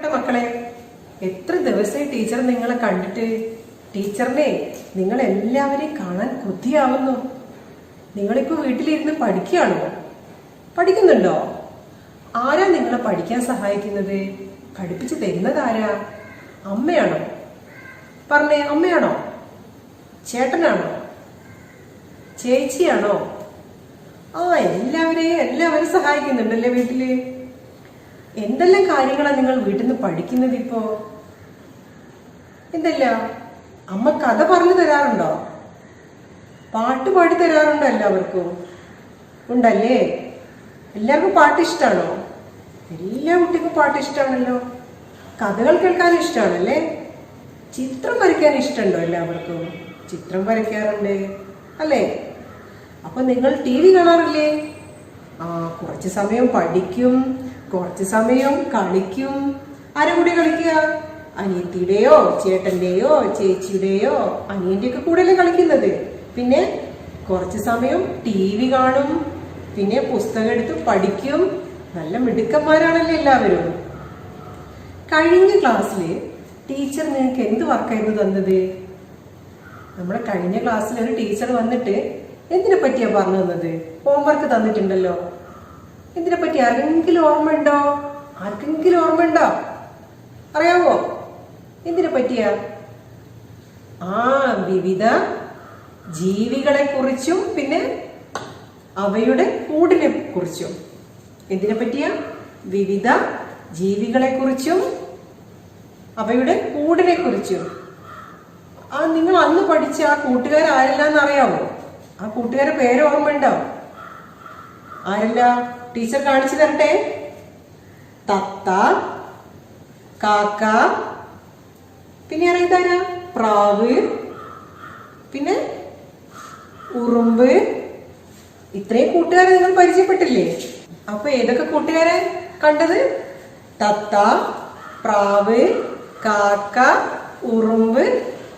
മക്കളെ, എത്ര ദിവസമായി ടീച്ചർ നിങ്ങളെ കണ്ടിട്ട്. ടീച്ചറിനെ നിങ്ങൾ എല്ലാവരെയും കാണാൻ കൊതിയാവുന്നു. നിങ്ങളിപ്പോ വീട്ടിലിരുന്ന് പഠിക്കുകയാണോ? പഠിക്കുന്നുണ്ടോ? ആരാ നിങ്ങളെ പഠിക്കാൻ സഹായിക്കുന്നത്? പഠിപ്പിച്ചു തരുന്നത് ആരാ? അമ്മയാണോ? പറഞ്ഞേ, അമ്മയാണോ? ചേട്ടനാണോ? ചേച്ചിയാണോ? എല്ലാവരും സഹായിക്കുന്നുണ്ടല്ലേ വീട്ടില്? എന്തെല്ലാം കാര്യങ്ങളാണ് നിങ്ങൾ വീട്ടിൽ നിന്ന് പഠിക്കുന്നത് ഇപ്പോ? എന്തെല്ലാം? അമ്മ കഥ പറഞ്ഞു തരാറുണ്ടോ? പാട്ട് പാടി തരാറുണ്ടോ? എല്ലാവർക്കും ഉണ്ടല്ലേ? എല്ലാവർക്കും പാട്ട് ഇഷ്ടമാണോ? എല്ലാ കുട്ടിക്കും പാട്ട് ഇഷ്ടമാണല്ലോ. കഥകൾ കേൾക്കാൻ ഇഷ്ടമാണല്ലേ? ചിത്രം വരയ്ക്കാൻ ഇഷ്ടമുണ്ടോ? എല്ലാവർക്കും ചിത്രം വരയ്ക്കാറുണ്ട് അല്ലേ? അപ്പൊ നിങ്ങൾ TV കാണാറില്ലേ? കുറച്ച് സമയം പഠിക്കും, കുറച്ച് സമയം കളിക്കും. ആരും കൂടി കളിക്കുക? അനിയത്തിയുടെയോ ചേട്ടന്റെയോ ചേച്ചിയുടെയോ അനിയന്റെയൊക്കെ കൂടെയല്ലേ കളിക്കുന്നത്. പിന്നെ കുറച്ച് സമയം TV കാണും, പിന്നെ പുസ്തകം എടുത്ത് പഠിക്കും. നല്ല മിടുക്കന്മാരാണല്ലേ എല്ലാവരും. കഴിഞ്ഞ ക്ലാസ്സില് ടീച്ചർ നിങ്ങൾക്ക് എന്ത് വർക്കായിരുന്നു തന്നത്? നമ്മുടെ കഴിഞ്ഞ ക്ലാസ്സിൽ ഒരു ടീച്ചർ വന്നിട്ട് എന്തിനെ പറ്റിയാ പറഞ്ഞു തന്നത്? ഹോംവർക്ക് തന്നിട്ടുണ്ടല്ലോ. എന്തിനെ പറ്റി ആർക്കെങ്കിലും ഓർമ്മയുണ്ടോ? ആർക്കെങ്കിലും ഓർമ്മയുണ്ടോ? അറിയാവോ എന്തിനെ പറ്റിയാ? വിവിധ ജീവികളെ കുറിച്ചും പിന്നെ അവയുടെ കൂടിനെ കുറിച്ചും. എന്തിനെ പറ്റിയാ? വിവിധ ജീവികളെ കുറിച്ചും അവയുടെ കൂടിനെ കുറിച്ചും. നിങ്ങൾ അന്ന് പഠിച്ച ആ കൂട്ടുകാരെല്ലാം അറിയാവോ? ആ കൂട്ടുകാരെ പേര് ഓർമ്മയുണ്ടോ? ആരല്ല? ടീച്ചർ കാണിച്ചു തരട്ടെ. തത്ത, കാക്ക, പിന്നെ അറിയത്താരാ? പ്രാവ്, പിന്നെ ഉറുമ്പ്. ഇത്രയും കൂട്ടുകാരെ നിങ്ങൾ പരിചയപ്പെട്ടില്ലേ? അപ്പൊ ഏതൊക്കെ കൂട്ടുകാരെ കണ്ടത്? തത്ത, പ്രാവ്, കാക്ക, ഉറുമ്പ്.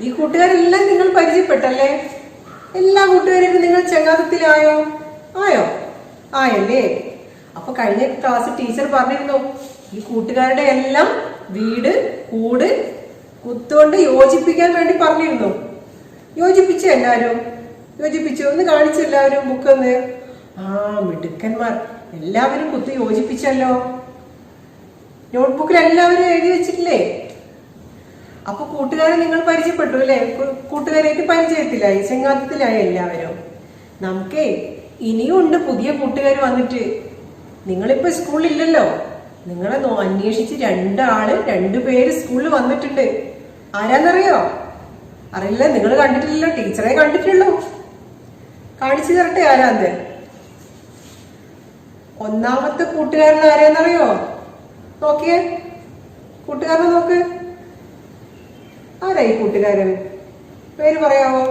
ഈ കൂട്ടുകാരെല്ലാം നിങ്ങൾ പരിചയപ്പെട്ടല്ലേ? എല്ലാ കൂട്ടുകാരും നിങ്ങൾ ചങ്ങാതത്തിലായോ? ആയല്ലേ? അപ്പൊ കഴിഞ്ഞ ക്ലാസ് ടീച്ചർ പറഞ്ഞിരുന്നു ഈ കൂട്ടുകാരുടെ എല്ലാം വീട് കൂട് കുത്തുകൊണ്ട് യോജിപ്പിക്കാൻ വേണ്ടി പറഞ്ഞിരുന്നു. യോജിപ്പിച്ചു എല്ലാരും? യോജിപ്പിച്ചു? ഒന്ന് കാണിച്ചു എല്ലാവരും ബുക്കൊന്ന്. മിടുക്കന്മാർ. എല്ലാവരും കുത്തി യോജിപ്പിച്ചല്ലോ. നോട്ട്ബുക്കിൽ എല്ലാവരും എഴുതി വെച്ചിട്ടില്ലേ? അപ്പൊ കൂട്ടുകാരെ നിങ്ങൾ പരിചയപ്പെട്ടു അല്ലേ? കൂട്ടുകാരായിട്ട് പരിചയത്തിലായി, ചങ്ങാത്തത്തിലായി എല്ലാവരും. നമുക്കേ ഇനിയും ഉണ്ട് പുതിയ കൂട്ടുകാർ വന്നിട്ട്. നിങ്ങളിപ്പോ സ്കൂളിലില്ലല്ലോ. നിങ്ങളെ അന്വേഷിച്ച് രണ്ടുപേര് സ്കൂളിൽ വന്നിട്ടുണ്ട്. ആരാന്നറിയോ? അറിയില്ല. നിങ്ങൾ കണ്ടിട്ടില്ലല്ലോ. ടീച്ചറെ കണ്ടിട്ടുള്ളൂ. കാണിച്ചു തരട്ടെ ആരാന്ന്. ഒന്നാമത്തെ കൂട്ടുകാരൻ ആരാന്നറിയോ? നോക്കിയേ, കൂട്ടുകാരനെ നോക്ക്. ആരാ ഈ കൂട്ടുകാരൻ? പേര് പറയാവോ?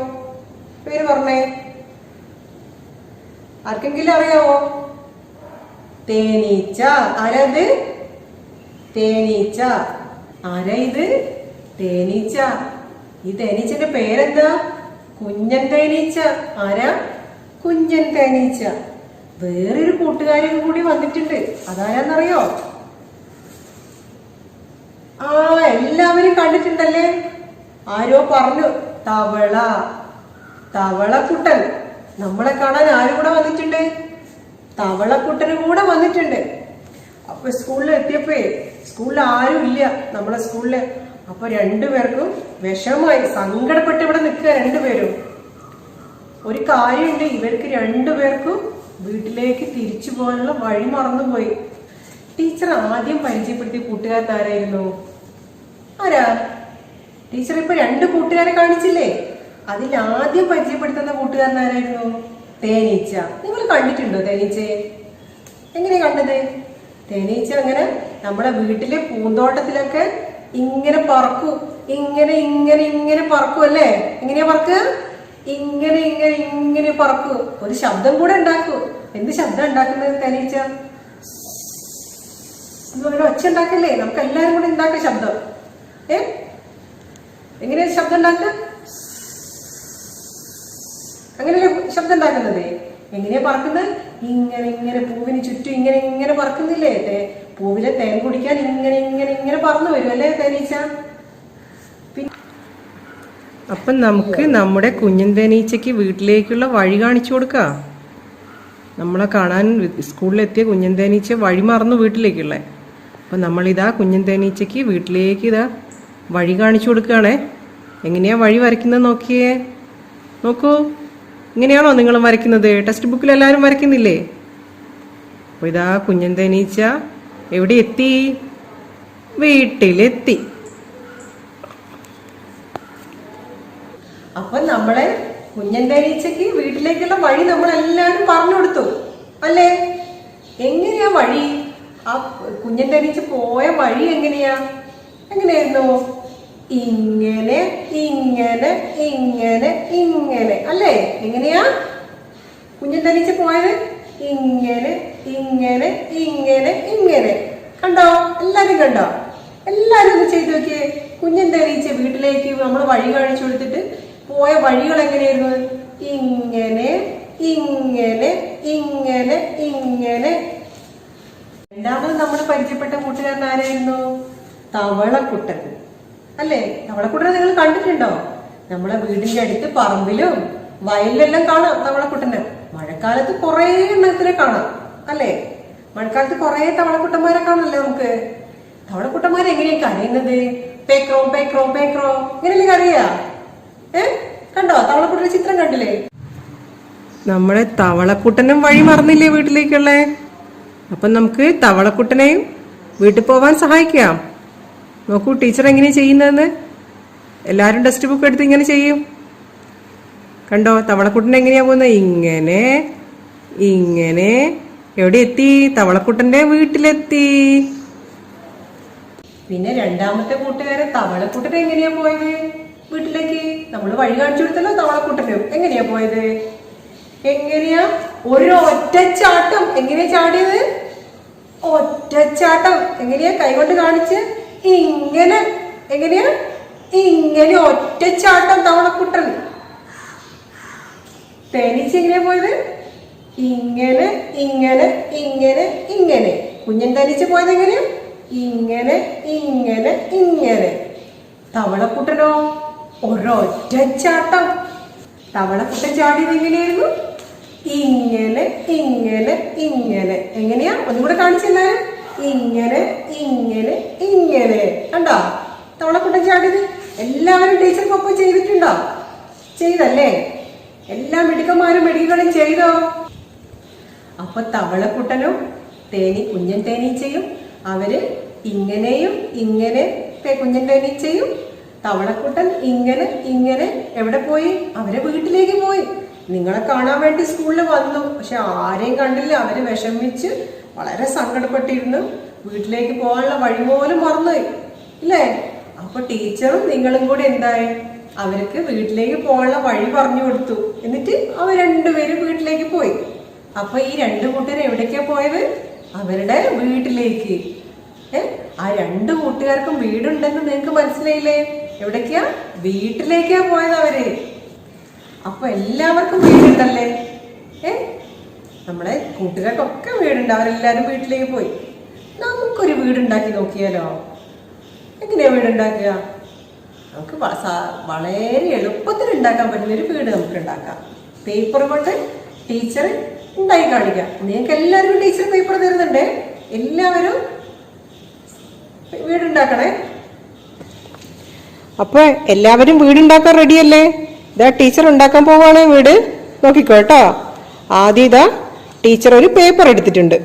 പേര് പറഞ്ഞേ. ആർക്കെങ്കിലും അറിയാവോ? തേനീച്ച. ആരാത്? തേനീച്ച. ആരാ ഇത്? തേനീച്ച. ഈ തേനീച്ചന്റെ പേരെന്താ? കുഞ്ഞൻ തേനീച്ച. ആരാ? കുഞ്ഞൻ തേനീച്ച. വേറൊരു കൂട്ടുകാരൻ കൂടി വന്നിട്ടുണ്ട്. അതാരാന്നറിയോ? എല്ലാവരും കണ്ടിട്ടുണ്ടല്ലേ? ആരോ പറഞ്ഞു, തവള. തവളക്കുട്ടൻ. നമ്മളെ കാണാൻ ആരും കൂടെ വന്നിട്ടുണ്ട്? തവളക്കുട്ടനും കൂടെ വന്നിട്ടുണ്ട്. അപ്പൊ സ്കൂളിൽ എത്തിയപ്പോ സ്കൂളിൽ ആരും ഇല്ല നമ്മളെ സ്കൂളില്. അപ്പൊ രണ്ടുപേർക്കും വിഷമമായി, സങ്കടപ്പെട്ട് ഇവിടെ നിൽക്കുക രണ്ടുപേരും. ഒരു കാര്യമുണ്ട്, ഇവർക്ക് രണ്ടുപേർക്കും വീട്ടിലേക്ക് തിരിച്ചു പോകാനുള്ള വഴി മറന്നുപോയി. ടീച്ചർ ആദ്യം പരിചയപ്പെടുത്തിയ കൂട്ടുകാരൻ ആരായിരുന്നു? ആരാ? ടീച്ചർ ഇപ്പൊ 2 കൂട്ടുകാരെ കാണിച്ചില്ലേ? അതിൽ ആദ്യം പരിചയപ്പെടുത്തുന്ന കൂട്ടുകാരൻ ആരായിരുന്നു? തേനീച്ച. നിങ്ങൾ കണ്ടിട്ടുണ്ടോ തേനീച്ചയെ? എങ്ങനെയാ കണ്ടത്? തേനീച്ച അങ്ങനെ നമ്മുടെ വീട്ടിലെ പൂന്തോട്ടത്തിലൊക്കെ ഇങ്ങനെ പറക്കൂ. ഇങ്ങനെ പറക്കൂ അല്ലേ? എങ്ങനെയാ പറക്കുക? ഇങ്ങനെ പറക്കൂ. ഒരു ശബ്ദം കൂടെ ഉണ്ടാക്കൂ. എന്ത് ശബ്ദം ഉണ്ടാക്കുന്നത് തേനീച്ച? ഒച്ച ഉണ്ടാക്കല്ലേ? നമുക്ക് എല്ലാരും കൂടെ ഉണ്ടാക്കുക ശബ്ദം. എങ്ങനെയാ ശബ്ദം ഉണ്ടാക്കുക? അങ്ങനെയല്ലേ ശബ്ദം ഉണ്ടാക്കുന്നത്? എങ്ങനെയാ പറക്കുന്നത്? ഇങ്ങനെ പൂവിന് ചുറ്റും ഇങ്ങനെ പറക്കുന്നില്ലേ? പൂവിലെ തേൻ കുടിക്കാൻ ഇങ്ങനെ ഇങ്ങനെ ഇങ്ങനെ പറന്നു വരും അല്ലേ തേനീച്ച? അപ്പം നമുക്ക് നമ്മുടെ കുഞ്ഞൻ തേനീച്ചയ്ക്ക് വീട്ടിലേക്കുള്ള വഴി കാണിച്ചു കൊടുക്കാം. നമ്മളെ കാണാൻ സ്കൂളിലെത്തിയ കുഞ്ഞൻ തേനീച്ച വഴി മറന്നു വീട്ടിലേക്കുള്ള. അപ്പം നമ്മളിതാ കുഞ്ഞൻ തേനീച്ചയ്ക്ക് വീട്ടിലേക്ക് ഇതാ വഴി കാണിച്ചു കൊടുക്കുകയാണേ. എങ്ങനെയാ വഴി വരയ്ക്കുന്നത് നോക്കിയേ. നോക്കൂ, ഇങ്ങനെയാണോ നിങ്ങൾ വരയ്ക്കുന്നത്? ടെക്സ്റ്റ് ബുക്കിൽ എല്ലാവരും വരയ്ക്കുന്നില്ലേ? അപ്പോൾ ഇതാ കുഞ്ഞൻ തേനീച്ച എവിടെ എത്തി? വീട്ടിലെത്തി. അപ്പൊ നമ്മളെ കുഞ്ഞൻ തേനീച്ചക്ക് വീട്ടിലേക്കുള്ള വഴി നമ്മളെല്ലാരും പറഞ്ഞു കൊടുത്തു അല്ലേ? എങ്ങനെയാ വഴി? ആ കുഞ്ഞൻ തേനീച്ച പോയ വഴി എങ്ങനെയായിരുന്നു? ഇങ്ങനെ ഇങ്ങനെ ഇങ്ങനെ ഇങ്ങനെ അല്ലേ? എങ്ങനെയാ കുഞ്ഞൻ തേനീച്ച പോയത്? ഇങ്ങനെ ഇങ്ങനെ ഇങ്ങനെ ഇങ്ങനെ. കണ്ടോ? എല്ലാരും കണ്ടോ? എല്ലാരും ഒന്ന് ചെയ്തു നോക്കിയേ. കുഞ്ഞൻ തേനീച്ച വീട്ടിലേക്ക് നമ്മൾ വഴി കാണിച്ചു കൊടുത്തിട്ട് പോയ വഴികൾ എങ്ങനെയായിരുന്നു? ഇങ്ങനെ ഇങ്ങനെ ഇങ്ങനെ ഇങ്ങനെ. രണ്ടാമത് നമ്മൾ പരിചയപ്പെട്ട കൂട്ടുകാരൻ ആരായിരുന്നു? തവളക്കുട്ടൻ അല്ലേ? തവളക്കുട്ടനെ നിങ്ങൾ കണ്ടിട്ടുണ്ടോ? നമ്മളെ വീടിന്റെ അടുത്ത് പറമ്പിലും വയലിലെല്ലാം കാണാം തവളക്കുട്ടനെ. മഴക്കാലത്ത് കുറെ എണ്ണത്തിനെ കാണാം അല്ലേ? മഴക്കാലത്ത് കുറെ തവളക്കുട്ടന്മാരെ കാണല്ലേ നമുക്ക്. തവളക്കുട്ടന്മാരെ എങ്ങനെയാ കരയുന്നത്? പേക്രോ പേക്രോ പേക്രോ ഇങ്ങനെയല്ലേ കരയാ? കണ്ടോ? തവളക്കുട്ടന്റെ ചിത്രം കണ്ടില്ലേ? നമ്മുടെ തവളക്കുട്ടനും വഴി മറന്നില്ലേ വീട്ടിലേക്കുള്ള? അപ്പൊ നമുക്ക് തവളക്കുട്ടനെയും വീട്ടിൽ പോവാൻ സഹായിക്കാം. നോക്കൂ ടീച്ചർ എങ്ങനെയാ ചെയ്യുന്നതെന്ന്. എല്ലാരും ടെക്സ്റ്റ് ബുക്ക് എടുത്ത് ഇങ്ങനെ ചെയ്യും. കണ്ടോ തവളക്കുട്ടൻ എങ്ങനെയാ പോകുന്നത്? ഇങ്ങനെ ഇങ്ങനെ. എവിടെ എത്തി? തവളക്കുട്ടന്റെ വീട്ടിലെത്തി. പിന്നെ രണ്ടാമത്തെ കൂട്ടുകാരൻ തവളക്കുട്ടൻ എങ്ങനെയാ പോയത് വീട്ടിലേക്ക്? നമ്മൾ വഴി കാണിച്ചു കൊടുത്തല്ലോ തവളക്കുട്ടനും. എങ്ങനെയാ പോയത്? എങ്ങനെയാ? ഒരു ഒറ്റച്ചാട്ടം. എങ്ങനെയാ ചാടിയത്? ഒറ്റച്ചാട്ടം. എങ്ങനെയാ? കൈകൊണ്ട് കാണിച്ച് ഇങ്ങനെ. എങ്ങനെയാ? ഇങ്ങനെ ഒറ്റച്ചാട്ടം തവളക്കുട്ടൻ. തേനീച്ച എങ്ങനെയാ പോയത്? ഇങ്ങനെ ഇങ്ങനെ ഇങ്ങനെ ഇങ്ങനെ. കുഞ്ഞൻ തേനീച്ച പോയത് എങ്ങനെയാ? ഇങ്ങനെ ഇങ്ങനെ ഇങ്ങനെ. തവളക്കുട്ടനോ? ഒരൊറ്റച്ചാട്ടം. തവളക്കുട്ടൻ ചാടിയത് എങ്ങനെയായിരുന്നു? ഇങ്ങനെ ഇങ്ങനെ ഇങ്ങനെ. എങ്ങനെയാ? ഒന്നും കൂടെ കാണിച്ചെല്ലാരും. ഇങ്ങനെ ഇങ്ങനെ ഇങ്ങനെ. കണ്ടോ തവളക്കുട്ടൻ ചാടിയത്? എല്ലാവരും ടീച്ചർക്കൊപ്പം ചെയ്തിട്ടുണ്ടോ? ചെയ്തല്ലേ? എല്ലാ മിടുക്കന്മാരും മിടുക്കുകളും ചെയ്തോ? അപ്പൊ തവളക്കുട്ടനും കുഞ്ഞൻ തേനീച്ചയും അവര് ഇങ്ങനെയും ഇങ്ങനെ. കുഞ്ഞൻ തേനീച്ചയും തവളക്കുട്ടൻ ഇങ്ങനെ ഇങ്ങനെ എവിടെ പോയി? അവരെ വീട്ടിലേക്ക് പോയി. നിങ്ങളെ കാണാൻ വേണ്ടി സ്കൂളിൽ വന്നു. പക്ഷെ ആരെയും കണ്ടില്ല. അവര് വിഷമിച്ച് വളരെ സങ്കടപ്പെട്ടിരുന്നു. വീട്ടിലേക്ക് പോകാനുള്ള വഴി പോലും മറന്നുപോയി ഇല്ലേ? അപ്പൊ ടീച്ചറും നിങ്ങളും കൂടി എന്തായി? അവർക്ക് വീട്ടിലേക്ക് പോകാനുള്ള വഴി പറഞ്ഞു കൊടുത്തു. എന്നിട്ട് അവർ രണ്ടുപേരും വീട്ടിലേക്ക് പോയി. അപ്പൊ ഈ രണ്ടു കൂട്ടുകാർ എവിടേക്കാ പോയത്? അവരുടെ വീട്ടിലേക്ക്. ആ രണ്ടു കൂട്ടുകാർക്കും വീടുണ്ടെന്ന് നിങ്ങൾക്ക് മനസ്സിലായില്ലേ? എവിടേക്കാ? വീട്ടിലേക്കാ പോയത് അവര്. അപ്പൊ എല്ലാവർക്കും വീടുണ്ടല്ലേ? നമ്മളെ കൂട്ടുകാർക്കൊക്കെ വീടുണ്ട്. അവരെല്ലാരും വീട്ടിലേക്ക് പോയി. നമുക്കൊരു വീടുണ്ടാക്കി നോക്കിയാലോ? എങ്ങനെയാ വീടുണ്ടാക്കുക? നമുക്ക് വളരെ എളുപ്പത്തിൽ ഉണ്ടാക്കാൻ പറ്റുന്ന ഒരു വീട് നമുക്ക് ഉണ്ടാക്കാം. പേപ്പർ കൊണ്ട് ടീച്ചർ ഉണ്ടാക്കി കാണിക്കാം. നിങ്ങൾക്ക് എല്ലാവർക്കും ടീച്ചർ പേപ്പർ തരുന്നുണ്ട്. എല്ലാവരും വീടുണ്ടാക്കണേ. അപ്പൊ എല്ലാവരും വീടുണ്ടാക്കാൻ റെഡിയല്ലേ? ഇതാ ടീച്ചർ ഉണ്ടാക്കാൻ പോവാണ് വീട്. നോക്കിക്കോ കേട്ടോ. ആദ്യം ഇതാ ടീച്ചർ ഒരു പേപ്പർ എടുത്തിട്ടുണ്ട്.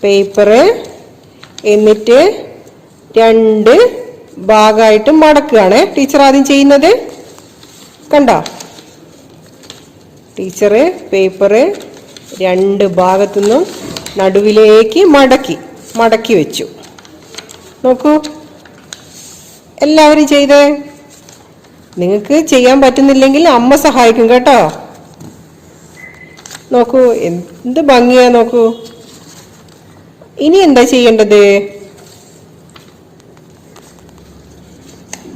പേപ്പറ് എന്നിട്ട് രണ്ട് ഭാഗമായിട്ട് മടക്കുകയാണ് ടീച്ചർ ആദ്യം ചെയ്യുന്നത്. കണ്ടോ? ടീച്ചർ പേപ്പറ് രണ്ട് ഭാഗത്തുനിന്നും നടുവിലേക്ക് മടക്കി വെച്ചു. നോക്കൂ എല്ലാവരും ചെയ്തേ. നിങ്ങൾക്ക് ചെയ്യാൻ പറ്റുന്നില്ലെങ്കിൽ അമ്മ സഹായിക്കും കേട്ടോ. നോക്കൂ എന്ത് ഭംഗിയാ. നോക്കൂ ഇനി എന്താ ചെയ്യേണ്ടത്?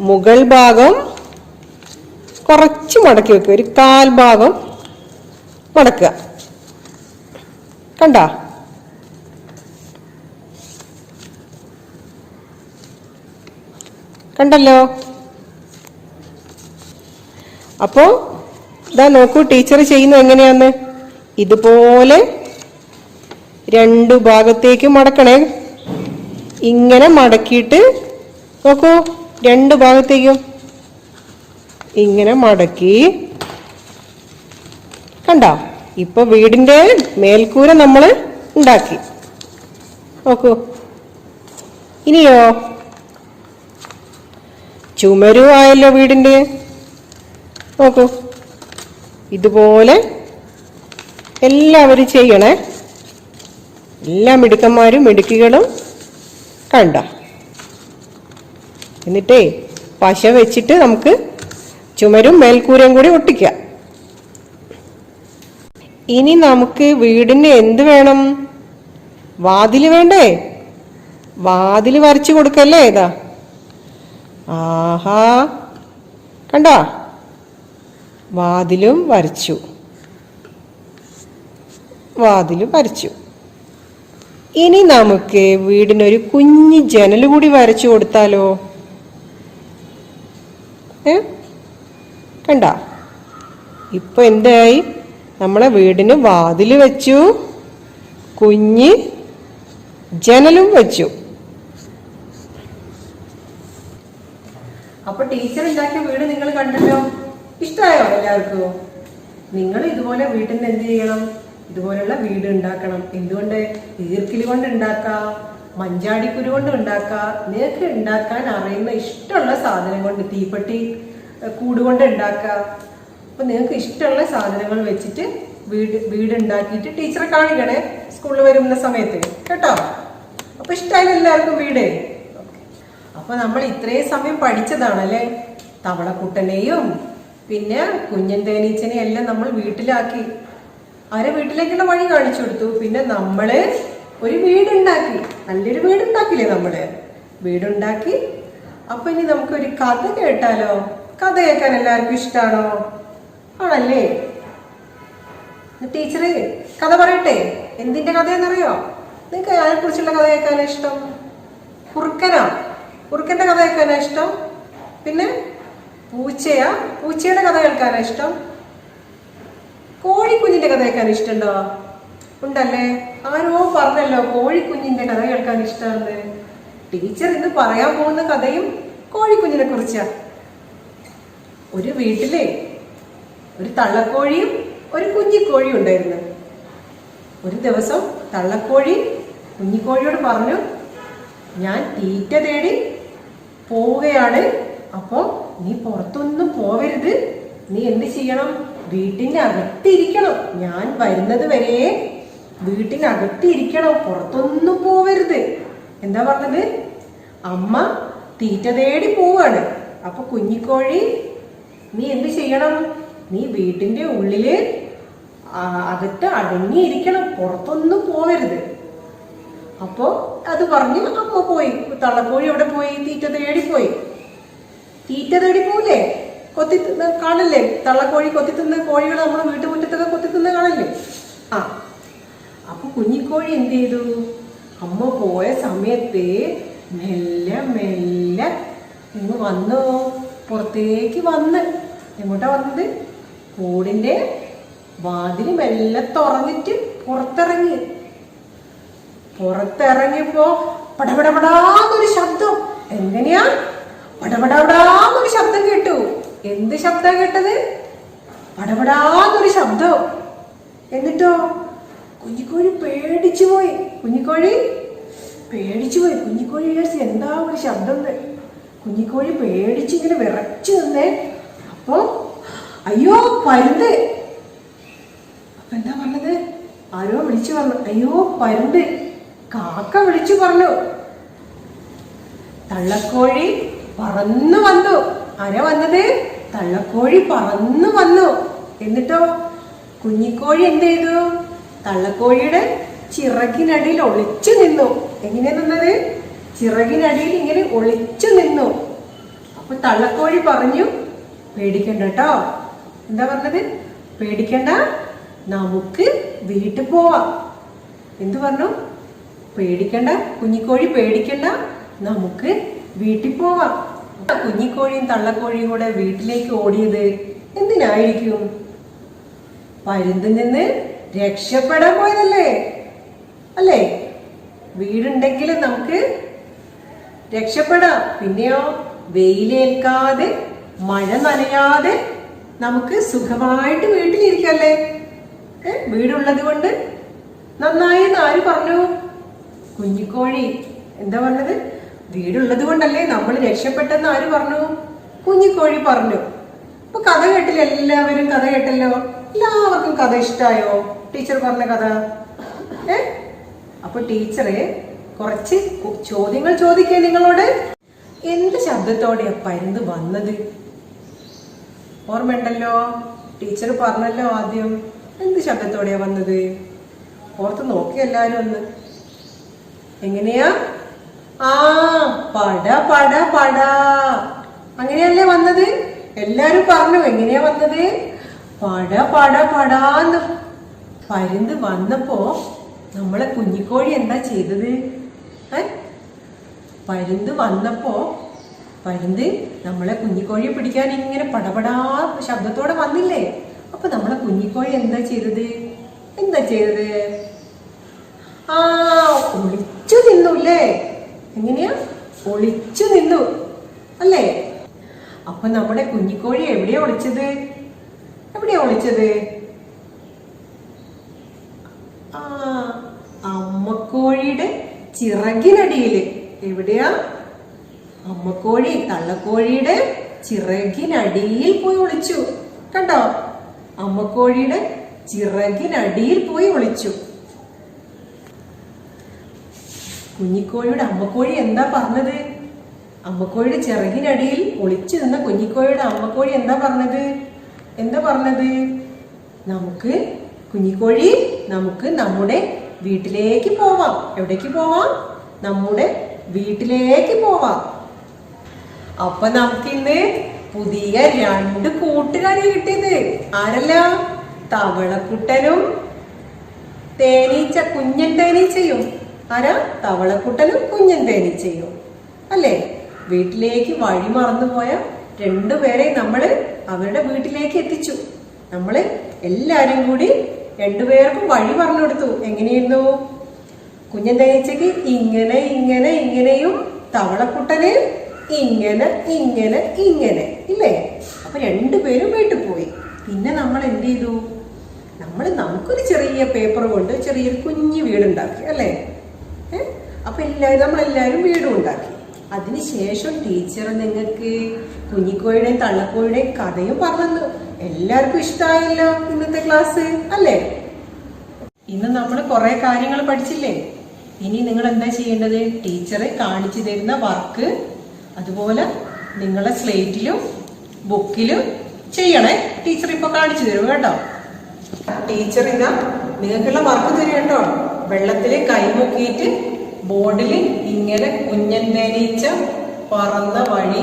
മുകൾ ഭാഗം കുറച്ച് മടക്കി വെക്കുക. ഒരു കാൽ ഭാഗം മടക്കുക. കണ്ട? കണ്ടല്ലോ. അപ്പോ ഇതാ നോക്കൂ, ടീച്ചർ ചെയ്യുന്നത് എങ്ങനെയാന്ന്. ഇതുപോലെ രണ്ടു ഭാഗത്തേക്ക് മടക്കണേ. ഇങ്ങനെ മടക്കിയിട്ട് നോക്കൂ, രണ്ടു ഭാഗത്തേക്കും ഇങ്ങനെ മടക്കി. കണ്ട? ഇപ്പൊ വീടിന്റെ മേൽക്കൂര നമ്മൾ ഉണ്ടാക്കി. നോക്കൂ. ഇനിയോ ചുമരും ആയല്ലോ വീടിന്റെ. നോക്കൂ, ഇതുപോലെ എല്ലാവരും ചെയ്യണേ. എല്ലാ മിടുക്കന്മാരും മിടുക്കികളും. കണ്ട? എന്നിട്ടേ പശ വെച്ചിട്ട് നമുക്ക് ചുമരും മേൽക്കൂരയും കൂടി ഒട്ടിക്കാം. ഇനി നമുക്ക് വീടിന് എന്ത് വേണം? വാതില് വേണ്ടേ? വാതില് വരച്ചു കൊടുക്കല്ലേ? ഇതാ, ആഹാ, കണ്ട? വാതിലും വരച്ചു. വാതിലും വരച്ചു. ഇനി നമുക്ക് വീടിനൊരു കുഞ്ഞു ജനൽ കൂടി വരച്ചു കൊടുത്താലോ? കണ്ട? ഇപ്പൊ എന്തായി? നമ്മളെ വീടിന് വാതില് വെച്ചു, കുഞ്ഞ് ജനലും വെച്ചു. അപ്പൊ ടീച്ചർ ഉണ്ടാക്കിയ വീട് നിങ്ങൾ കണ്ടല്ലോ. ഇഷ്ടമായോ എല്ലാവർക്കും? നിങ്ങൾ ഇതുപോലെ വീട്ടിൽ എന്ത് ചെയ്യണം? ഇതുപോലുള്ള വീട് ഉണ്ടാക്കണം. എന്തുകൊണ്ട്? ഈർക്കിലി കൊണ്ട് ഉണ്ടാക്കാം, മഞ്ചാടിക്കുരു കൊണ്ട് ഉണ്ടാക്കാം. നിങ്ങൾക്ക് ഉണ്ടാക്കാൻ അറിയുന്ന ഇഷ്ടമുള്ള സാധനം കൊണ്ട്, തീപ്പെട്ടി കൂട് കൊണ്ട് ഉണ്ടാക്കാം. അപ്പൊ നിങ്ങൾക്ക് ഇഷ്ടമുള്ള സാധനങ്ങൾ വെച്ചിട്ട് വീട് ഉണ്ടാക്കിയിട്ട് ടീച്ചറെ കാണിക്കണേ സ്കൂളിൽ വരുന്ന സമയത്ത്, കേട്ടോ? അപ്പൊ ഇഷ്ടമായി എല്ലാവർക്കും വീട്? അപ്പൊ നമ്മൾ ഇത്രയും സമയം പഠിച്ചതാണല്ലേ. തവളക്കുട്ടനെയും പിന്നെ കുഞ്ഞൻ തേനീച്ചനെയും എല്ലാം നമ്മൾ വീട്ടിലാക്കി. അവരെ വീട്ടിലേക്കുള്ള വഴി കാണിച്ചു കൊടുത്തു. പിന്നെ നമ്മള് ഒരു വീടുണ്ടാക്കി, നല്ലൊരു വീടുണ്ടാക്കില്ലേ നമ്മള്? വീടുണ്ടാക്കി. അപ്പൊ ഇനി നമുക്കൊരു കഥ കേട്ടാലോ? കഥ കേൾക്കാൻ എല്ലാവർക്കും ഇഷ്ടാണോ? ആണല്ലേ? ടീച്ചറ് കഥ പറയട്ടെ. എന്തിന്റെ കഥയെന്നറിയോ? നിങ്ങൾക്ക് അതിനെ കുറിച്ചുള്ള കഥ കേൾക്കാനാ ഇഷ്ടം? കുറുക്കനാ? കുറുക്കന്റെ കഥ കേൾക്കാനാ ഇഷ്ടം? പിന്നെ പൂച്ചയാ? പൂച്ചയുടെ കഥ കേൾക്കാനാ ഇഷ്ടം? കോഴിക്കുഞ്ഞിന്റെ കഥ കേൾക്കാൻ ഇഷ്ടമുണ്ടോ? ഉണ്ടല്ലേ? ആരോ പറഞ്ഞല്ലോ കോഴിക്കുഞ്ഞിന്റെ കഥ കേൾക്കാൻ ഇഷ്ടമാണ്. ടീച്ചർ ഇന്ന് പറയാൻ പോകുന്ന കഥയും കോഴിക്കുഞ്ഞിനെ കുറിച്ചാ. ഒരു വീട്ടിലെ ഒരു തള്ളക്കോഴിയും ഒരു കുഞ്ഞിക്കോഴിയും ഉണ്ടായിരുന്നു. ഒരു ദിവസം തള്ളക്കോഴി കുഞ്ഞിക്കോഴിയോട് പറഞ്ഞു, ഞാൻ തീറ്റ തേടി പോവുകയാണ്. അപ്പോ നീ പുറത്തൊന്നും പോവരുത്. നീ എന്ത് ചെയ്യണം? വീട്ടിനകത്തിരിക്കണം. ഞാൻ വരുന്നത് വരെ വീട്ടിനകത്തിരിക്കണം, പുറത്തൊന്നും പോവരുത്. എന്താ പറഞ്ഞത്? അമ്മ തീറ്റ തേടി പോവാണ്. അപ്പൊ കുഞ്ഞിക്കോഴി, നീ എന്ത് ചെയ്യണം? നീ വീട്ടിന്റെ ഉള്ളില് അകത്ത് അടങ്ങിയിരിക്കണം, പുറത്തൊന്നും പോവരുത്. അപ്പോ അത് പറഞ്ഞ് അമ്മ പോയി. തള്ളക്കോഴി എവിടെ പോയി? തീറ്റ തേടി പോയി. തീറ്റ തേടി പോവില്ലേ? കൊത്തി തിന്ന് കാണല്ലേ? തള്ളക്കോഴി കൊത്തി തിന്ന് കോഴികൾ നമ്മൾ വീട്ടുമുറ്റത്തൊക്കെ കൊത്തി തിന്ന് കാണല്ലേ? ആ, അപ്പൊ കുഞ്ഞിക്കോഴി എന്ത് ചെയ്തു? അമ്മ പോയ സമയത്ത് മെല്ലെ മെല്ലെ ഇങ്ങ് വന്നു, പുറത്തേക്ക് വന്ന്. എങ്ങോട്ടാ വന്നത്? കൂടിന്റെ വാതിൽ മെല്ലെ തുറന്നിട്ട് പുറത്തിറങ്ങി. പുറത്തിറങ്ങിയപ്പോ പടപടപടാന്നൊരു ശബ്ദം. എങ്ങനെയാ? പടപടപടാന്നൊരു ശബ്ദം കേട്ടു. എന്ത് ശബ്ദം കേട്ടത്? പടപടാന്നൊരു ശബ്ദം. എന്നിട്ടോ കുഞ്ഞിക്കോഴി പേടിച്ചു പോയി. കുഞ്ഞിക്കോഴി പേടിച്ചു പോയി. കുഞ്ഞിക്കോഴി വിചാരിച്ചു എന്താ ഒരു ശബ്ദം. കുഞ്ഞിക്കോഴി പേടിച്ച് ഇങ്ങനെ വിറച്ചു നിന്നേ. അപ്പൊ അയ്യോ പരുന്ത്. അപ്പൊ എന്താ പറഞ്ഞത്? ആരോ വിളിച്ചു പറഞ്ഞു, അയ്യോ പരുന്ത്. കാക്ക വിളിച്ചു പറഞ്ഞു. തള്ളക്കോഴി പറന്നു വന്നു. ആരാ വന്നത്? തള്ളക്കോഴി പറന്നു വന്നു. എന്നിട്ടോ കുഞ്ഞിക്കോഴി എന്ത് ചെയ്തു? തള്ളക്കോഴിയുടെ ചിറകിനടിയിൽ ഒളിച്ചു നിന്നു. എങ്ങനെ നിന്നത്? ചിറകിനടിയിൽ ഇങ്ങനെ ഒളിച്ചു നിന്നു. അപ്പൊ തള്ളക്കോഴി പറഞ്ഞു, പേടിക്കണ്ട കേട്ടോ. എന്താ പറഞ്ഞത്? പേടിക്കണ്ട, നമുക്ക് വീട്ടിൽ പോവാം. എന്തു പറഞ്ഞു? പേടിക്കണ്ട കുഞ്ഞിക്കോഴി, പേടിക്കണ്ട, നമുക്ക് വീട്ടിൽ പോവാം. കുഞ്ഞിക്കോഴിയും തള്ളക്കോഴിയും കൂടെ വീട്ടിലേക്ക് ഓടിയത് എന്തിനായിരിക്കും? പരുന്തിൽ നിന്ന് രക്ഷപ്പെടാൻ പോയതല്ലേ? അല്ലേ? വീടുണ്ടെങ്കിൽ നമുക്ക് രക്ഷപ്പെടാം. പിന്നെയോ വെയിലേൽക്കാതെ മഴ നനയാതെ നമുക്ക് സുഖമായിട്ട് വീട്ടിലിരിക്കല്ലേ? വീടുള്ളത് കൊണ്ട് നന്നായി എന്ന് ആര് പറഞ്ഞു? കുഞ്ഞിക്കോഴി. എന്താ പറഞ്ഞത്? വീടുള്ളത് കൊണ്ടല്ലേ നമ്മൾ രക്ഷപ്പെട്ടെന്ന് ആര് പറഞ്ഞു? കുഞ്ഞിക്കോഴി പറഞ്ഞു. അപ്പൊ കഥ കേട്ടില്ല? എല്ലാവരും കഥ കേട്ടല്ലോ? എല്ലാവർക്കും കഥ ഇഷ്ടായോ? ടീച്ചർ പറഞ്ഞ കഥ? അപ്പൊ ടീച്ചറെ കുറച്ച് ചോദ്യങ്ങൾ ചോദിക്കേ നിങ്ങളോട്. എന്ത് ശബ്ദത്തോടെയാ പരുന്ത് വന്നത്? ഓർമ്മയുണ്ടല്ലോ? ടീച്ചർ പറഞ്ഞല്ലോ ആദ്യം. എന്ത് ശബ്ദത്തോടെയാ വന്നത്? ഓർത്ത് നോക്കി എല്ലാരും ഒന്ന്. എങ്ങനെയാ? ആ, പട പട പട. അങ്ങനെയല്ലേ വന്നത്? എല്ലാരും പറഞ്ഞു. എങ്ങനെയാ വന്നത്? പട പട പടാന്ന്. പരുന്ത് വന്നപ്പോ നമ്മളെ കുഞ്ഞിക്കോഴി എന്താ ചെയ്തത്? പരുന്ത് വന്നപ്പോ പരുന്ത് നമ്മളെ കുഞ്ഞിക്കോഴിയെ പിടിക്കാൻ ഇങ്ങനെ പടപടാ ശബ്ദത്തോടെ വന്നില്ലേ? അപ്പൊ നമ്മളെ കുഞ്ഞിക്കോഴി എന്താ ചെയ്തത്? ആ, ഒളിച്ചു നിന്നുല്ലേ? എങ്ങനെയാ? ഒളിച്ചു നിന്നു അല്ലേ? അപ്പൊ നമ്മുടെ കുഞ്ഞിക്കോഴി എവിടെയാ ഒളിച്ചത്? ആ, അമ്മക്കോഴിയുടെ ചിറകിനടിയില്. എവിടെയാ? അമ്മക്കോഴി തള്ളക്കോഴിയുടെ ചിറകിനടിയിൽ പോയി ഒളിച്ചു. കണ്ടോ? അമ്മക്കോഴിയുടെ ചിറകിനടിയിൽ പോയി ഒളിച്ചു. കുഞ്ഞിക്കോഴിയുടെ അമ്മക്കോഴി എന്താ പറഞ്ഞത്? അമ്മക്കോഴിയുടെ ചിറകിനടിയിൽ ഒളിച്ചു നിന്ന കുഞ്ഞിക്കോഴിയുടെ അമ്മക്കോഴി എന്താ പറഞ്ഞത്? നമുക്ക് കുഞ്ഞിക്കോഴി, നമുക്ക് നമ്മുടെ വീട്ടിലേക്ക് പോവാം. എവിടേക്ക് പോവാം? നമ്മുടെ വീട്ടിലേക്ക് പോവാം. അപ്പൊ നമുക്കിന്ന് പുതിയ 2 കൂട്ടുകാരെ കിട്ടിയത്. ആരല്ല? തവളക്കുട്ടനും കുഞ്ഞൻ തേനീച്ചയും. ആരാ? തവളക്കുട്ടനും കുഞ്ഞൻ തേനീച്ചയും അല്ലേ? വീട്ടിലേക്ക് വഴി മറന്നുപോയ 2 പേരെ നമ്മള് അവരുടെ വീട്ടിലേക്ക് എത്തിച്ചു. നമ്മള് എല്ലാരും കൂടി 2 പേർക്കും വഴി പറഞ്ഞു കൊടുത്തു. എങ്ങനെയായിരുന്നു? കുഞ്ഞൻ തേനീച്ചക്ക് ഇങ്ങനെ ഇങ്ങനെ ഇങ്ങനെയും, തവളക്കുട്ടന് ഇങ്ങനെ ഇങ്ങനെ ഇങ്ങനെ ഇല്ലേ? അപ്പൊ 2 പേരും വീട്ടിൽ പോയി. പിന്നെ നമ്മൾ എന്ത് ചെയ്തു? നമുക്കൊരു ചെറിയ പേപ്പർ കൊണ്ട് ചെറിയൊരു കുഞ്ഞു വീടുണ്ടാക്കി അല്ലേ? അപ്പൊ നമ്മളെല്ലാരും വീടും ഉണ്ടാക്കി. അതിനുശേഷം ടീച്ചർ നിങ്ങൾക്ക് കുഞ്ഞിക്കോഴിയുടെയും തള്ളക്കോഴിയുടെയും കഥയും പറഞ്ഞു. എല്ലാവർക്കും ഇഷ്ടമായല്ലോ ഇന്നത്തെ ക്ലാസ് അല്ലേ? ഇന്ന് നമ്മൾ കുറെ കാര്യങ്ങൾ പഠിച്ചില്ലേ? ഇനി നിങ്ങൾ എന്താ ചെയ്യേണ്ടത്? ടീച്ചറെ കാണിച്ചു തരുന്ന വർക്ക് അതുപോലെ നിങ്ങളെ സ്ലേറ്റിലും ബുക്കിലും ചെയ്യണേ. ടീച്ചർ ഇപ്പൊ കാണിച്ചു തരും കേട്ടോ. ടീച്ചർ ഇതാ നിങ്ങൾക്കുള്ള വർക്ക് തരും കേട്ടോ. വെള്ളത്തില് കൈമുക്കിയിട്ട് ബോർഡിൽ ഇങ്ങനെ കുഞ്ഞൻ തേനീച്ച പറന്ന വഴി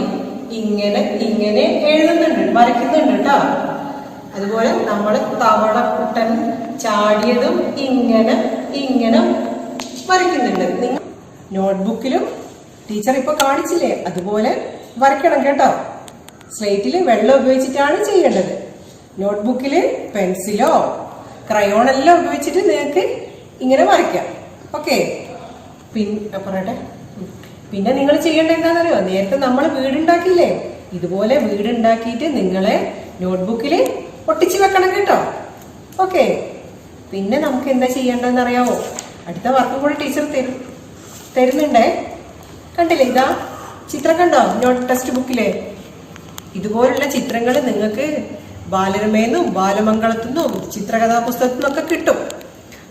ഇങ്ങനെ ഇങ്ങനെ എഴുതുന്നുണ്ട്, വരയ്ക്കുന്നുണ്ട് കേട്ടോ. അതുപോലെ നമ്മൾ തവളക്കുട്ടൻ ചാടിയതും ഇങ്ങനെ ഇങ്ങനെ വരയ്ക്കുന്നുണ്ട്. നിങ്ങൾ നോട്ട്ബുക്കിലും ടീച്ചർ ഇപ്പൊ കാണിച്ചില്ലേ അതുപോലെ വരയ്ക്കണം കേട്ടോ. സ്ലേറ്റിൽ വെള്ളം ഉപയോഗിച്ചിട്ടാണ് ചെയ്യേണ്ടത്. നോട്ട്ബുക്കിൽ പെൻസിലോ ക്രയോണെല്ലാം ഉപയോഗിച്ചിട്ട് നിങ്ങൾക്ക് ഇങ്ങനെ വരയ്ക്കാം. ഓക്കെ? പിന്നെ നിങ്ങൾ ചെയ്യേണ്ട എന്താണെന്നറിയോ? നേരത്തെ നമ്മൾ വീടുണ്ടാക്കിയില്ലേ? ഇതുപോലെ വീടുണ്ടാക്കിയിട്ട് നിങ്ങളെ നോട്ട്ബുക്കിൽ ഒട്ടിച്ചു വെക്കണം കേട്ടോ. ഓക്കെ? പിന്നെ നമുക്ക് എന്താ ചെയ്യേണ്ടതെന്ന് അറിയാവോ? അടുത്ത വർക്കും കൂടെ ടീച്ചർ തരുന്നുണ്ടേ. കണ്ടില്ലേ? ഇതാ ചിത്രം കണ്ടോ? ടെക്സ്റ്റ് ബുക്കിലെ ഇതുപോലുള്ള ചിത്രങ്ങൾ നിങ്ങൾക്ക് ബാലരമേന്നും ബാലമംഗളത്തുനിന്നും ചിത്രകഥാ പുസ്തകത്തിൽ നിന്നൊക്കെ കിട്ടും.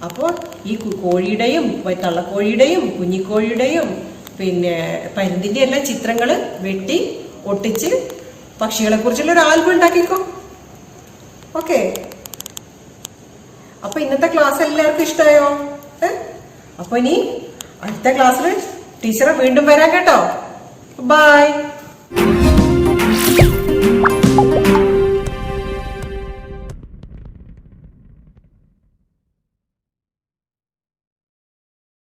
അപ്പോൾ ഈ കോഴിയുടെയും തള്ളക്കോഴിയുടെയും കുഞ്ഞിക്കോഴിയുടെയും പിന്നെ പരുന്തിന്റെ എല്ലാം ചിത്രങ്ങൾ വെട്ടി ഒട്ടിച്ച് പക്ഷികളെ കുറിച്ചുള്ള ഒരു ആൽബം ഉണ്ടാക്കിക്കോ. ഓക്കെ? അപ്പൊ ഇന്നത്തെ ക്ലാസ് എല്ലാവർക്കും ഇഷ്ടമായോ? അപ്പൊ ഇനി അടുത്ത ക്ലാസ്സിൽ ടീച്ചറെ വീണ്ടും വരാം കേട്ടോ. ബൈ.